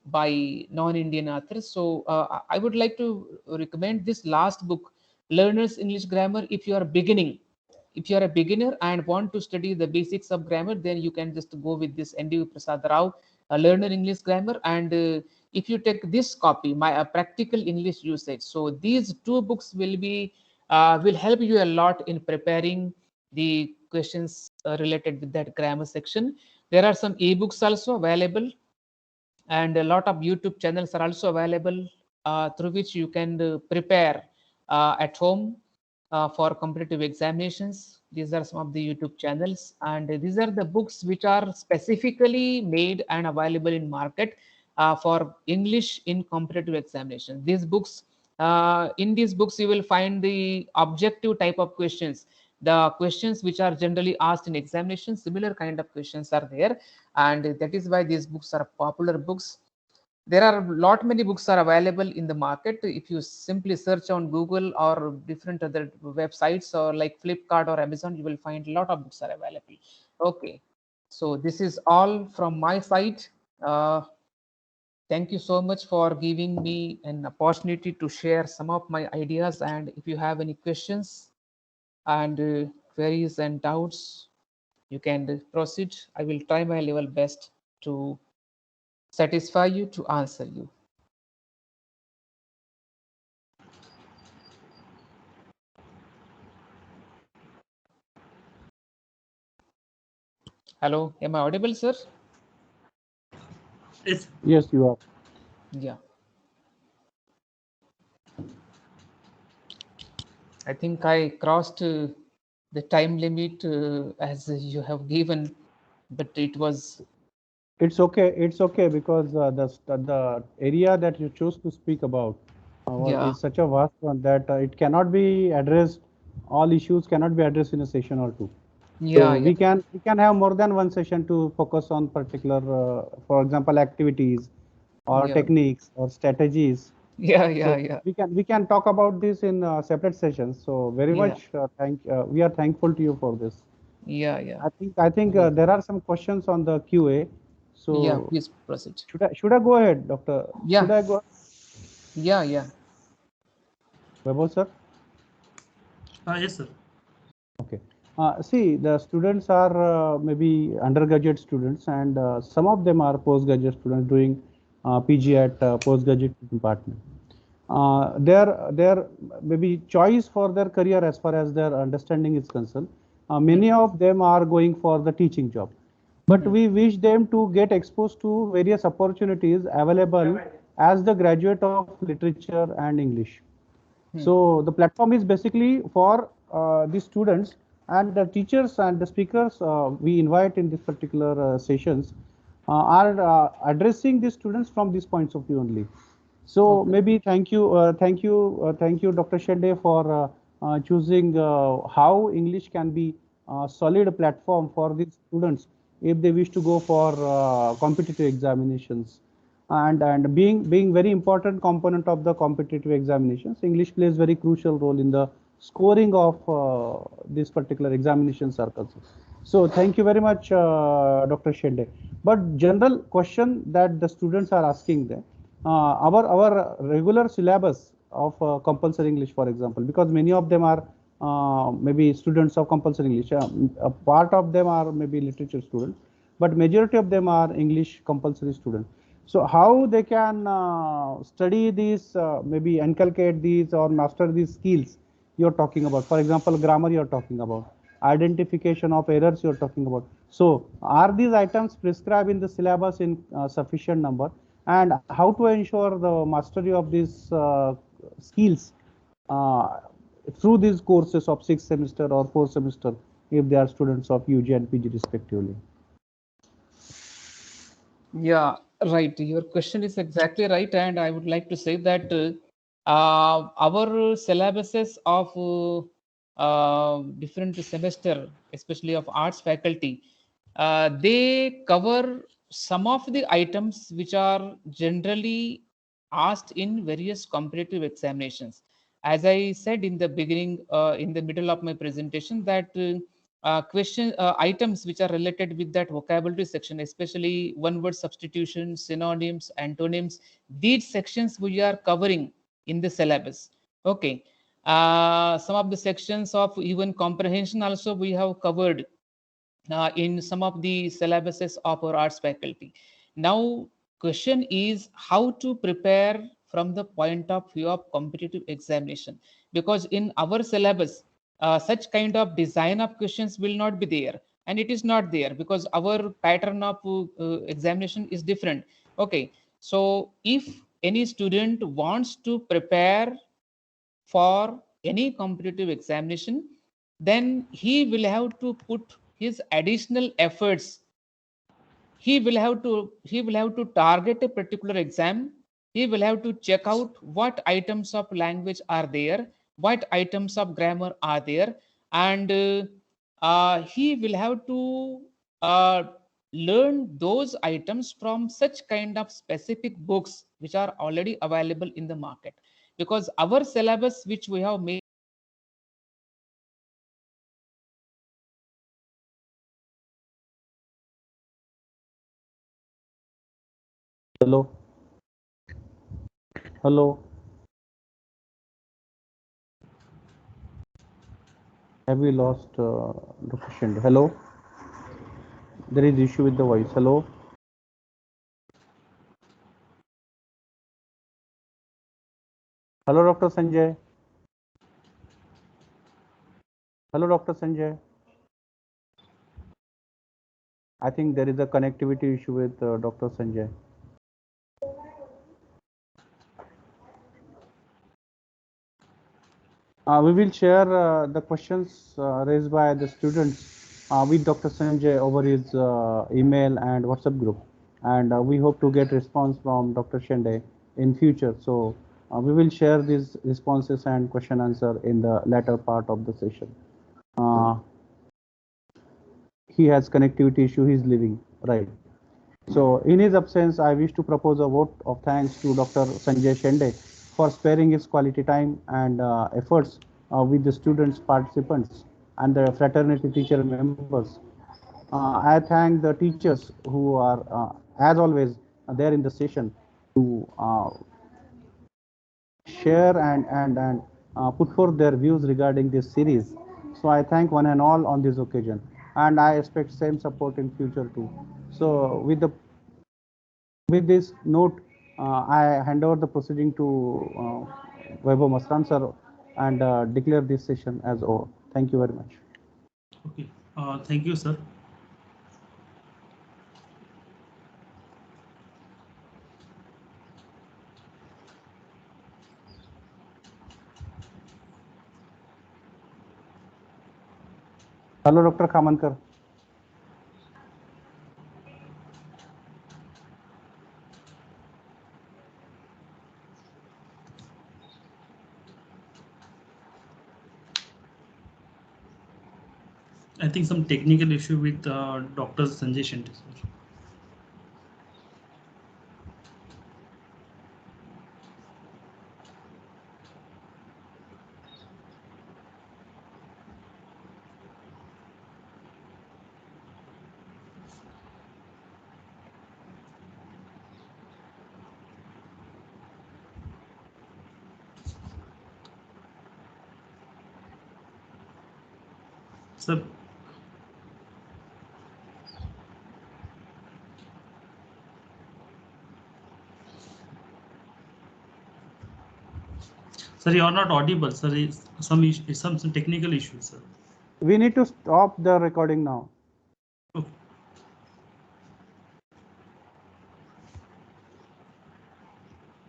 by non-Indian authors. So I would like to recommend this last book, Learner's English Grammar, if you are beginning. if you are a beginner and want to study the basics of grammar, then you can just go with this N.D. Prasad Rao, Learner English Grammar. And if you take this copy, my Practical English Usage, so these two books will help you a lot in preparing the questions related with that grammar section. There are some ebooks also available, and a lot of YouTube channels are also available through which you can prepare at home for competitive examinations. These are some of the YouTube channels, and these are the books which are specifically made and available in market for English in competitive examinations. These books, in these books, you will find the objective type of questions, the questions which are generally asked in examinations. Similar kind of questions are there, and that is why these books are popular books. There are lot many books are available in the market. If you simply search on Google or different other websites or like Flipkart or Amazon, you will find a lot of books are available. Okay, so this is all from my side. Thank you so much for giving me an opportunity to share some of my ideas, and if you have any questions and queries and doubts, you can proceed. I will try my level best to satisfy you, to answer you. Hello, am I audible, sir? Yes, you are. Yeah. I think I crossed the time limit as you have given, but it was. It's okay. It's okay because the area that you choose to speak about Yeah. is such a vast one that it cannot be addressed. All issues cannot be addressed in a session or two. Yeah, So yeah. we can have more than one session to focus on particular, for example, activities or Yeah. techniques or strategies. Yeah, yeah, So yeah. we can talk about this in separate sessions. So very Yeah. much we are thankful to you for this. Yeah, yeah. I think there are some questions on the QA. Yeah, So please proceed. should I go ahead, Doctor? Yeah. Should I go? Yeah, yeah. Vaibhav, sir? Yes, sir. Okay. See, the students are maybe undergraduate students, and some of them are postgraduate students doing PG at postgraduate department. Their maybe choice for their career as far as their understanding is concerned. Many of them are going for the teaching job, but we wish them to get exposed to various opportunities available as the graduate of literature and English. So the platform is basically for the students, and the teachers and the speakers we invite in this particular sessions are addressing the students from these points of view only. So maybe thank you, Dr. Shende, for choosing how English can be a solid platform for these students if they wish to go for competitive examinations. And being very important component of the competitive examinations, English plays very crucial role in the scoring of this particular examination circles. So thank you very much, Dr. Shende. But general question that the students are asking there, our regular syllabus of compulsory English, for example, because many of them are maybe students of compulsory English. A part of them are maybe literature students, but majority of them are English compulsory students. So how they can study these, maybe inculcate these or master these skills you're talking about? For example, grammar you're talking about, identification of errors you're talking about. So are these items prescribed in the syllabus in sufficient number? And how to ensure the mastery of these skills uh, through these courses of 6th semester or 4th semester if they are students of UG and PG respectively? Yeah, right. Your question is exactly right, and I would like to say that our syllabuses of different semester, especially of arts faculty, they cover some of the items which are generally asked in various competitive examinations. As I said in the beginning, in the middle of my presentation, that question items which are related with that vocabulary section, especially one word substitution, synonyms, antonyms, these sections we are covering in the syllabus. Okay. Some of the sections of even comprehension also we have covered in some of the syllabuses of our arts faculty. Now, question is how to prepare from the point of view of competitive examination, because in our syllabus, such kind of design of questions will not be there, and it is not there because our pattern of examination is different. Okay, so if any student wants to prepare for any competitive examination, then he will have to put his additional efforts. He will have to target a particular exam. He will have to check out what items of language are there, what items of grammar are there, and he will have to uh, learn those items from such kind of specific books which are already available in the market, because our syllabus which we have made. Hello. Hello. Have we lost Dr. Shinde? Hello. There is issue with the voice. Hello. Hello, Dr. Sanjay. Hello, Dr. Sanjay. I think there is a connectivity issue with Dr. Sanjay. We will share the questions raised by the students with Dr. Sanjay over his email and WhatsApp group, and we hope to get response from Dr. Shinde in future. So we will share these responses and question answer in the latter part of the session. He has connectivity issue. He's leaving, right? So in his absence, I wish to propose a vote of thanks to Dr. Sanjay Shinde for sparing his quality time and efforts with the students, participants, and the fraternity teacher members. I thank the teachers who are, as always, there in the session to share and put forth their views regarding this series. So I thank one and all on this occasion, and I expect same support in future too. So with this note, I hand over the proceeding to Vaibhav Masran sir and declare this session as over. Thank you very much. Okay, thank you, sir. Hello, Dr. Khamankar. I think some technical issue with Dr. Sanjay Shinde, sir. Sir, sir, you are not audible, sir. Some technical issues, sir. We need to stop the recording now.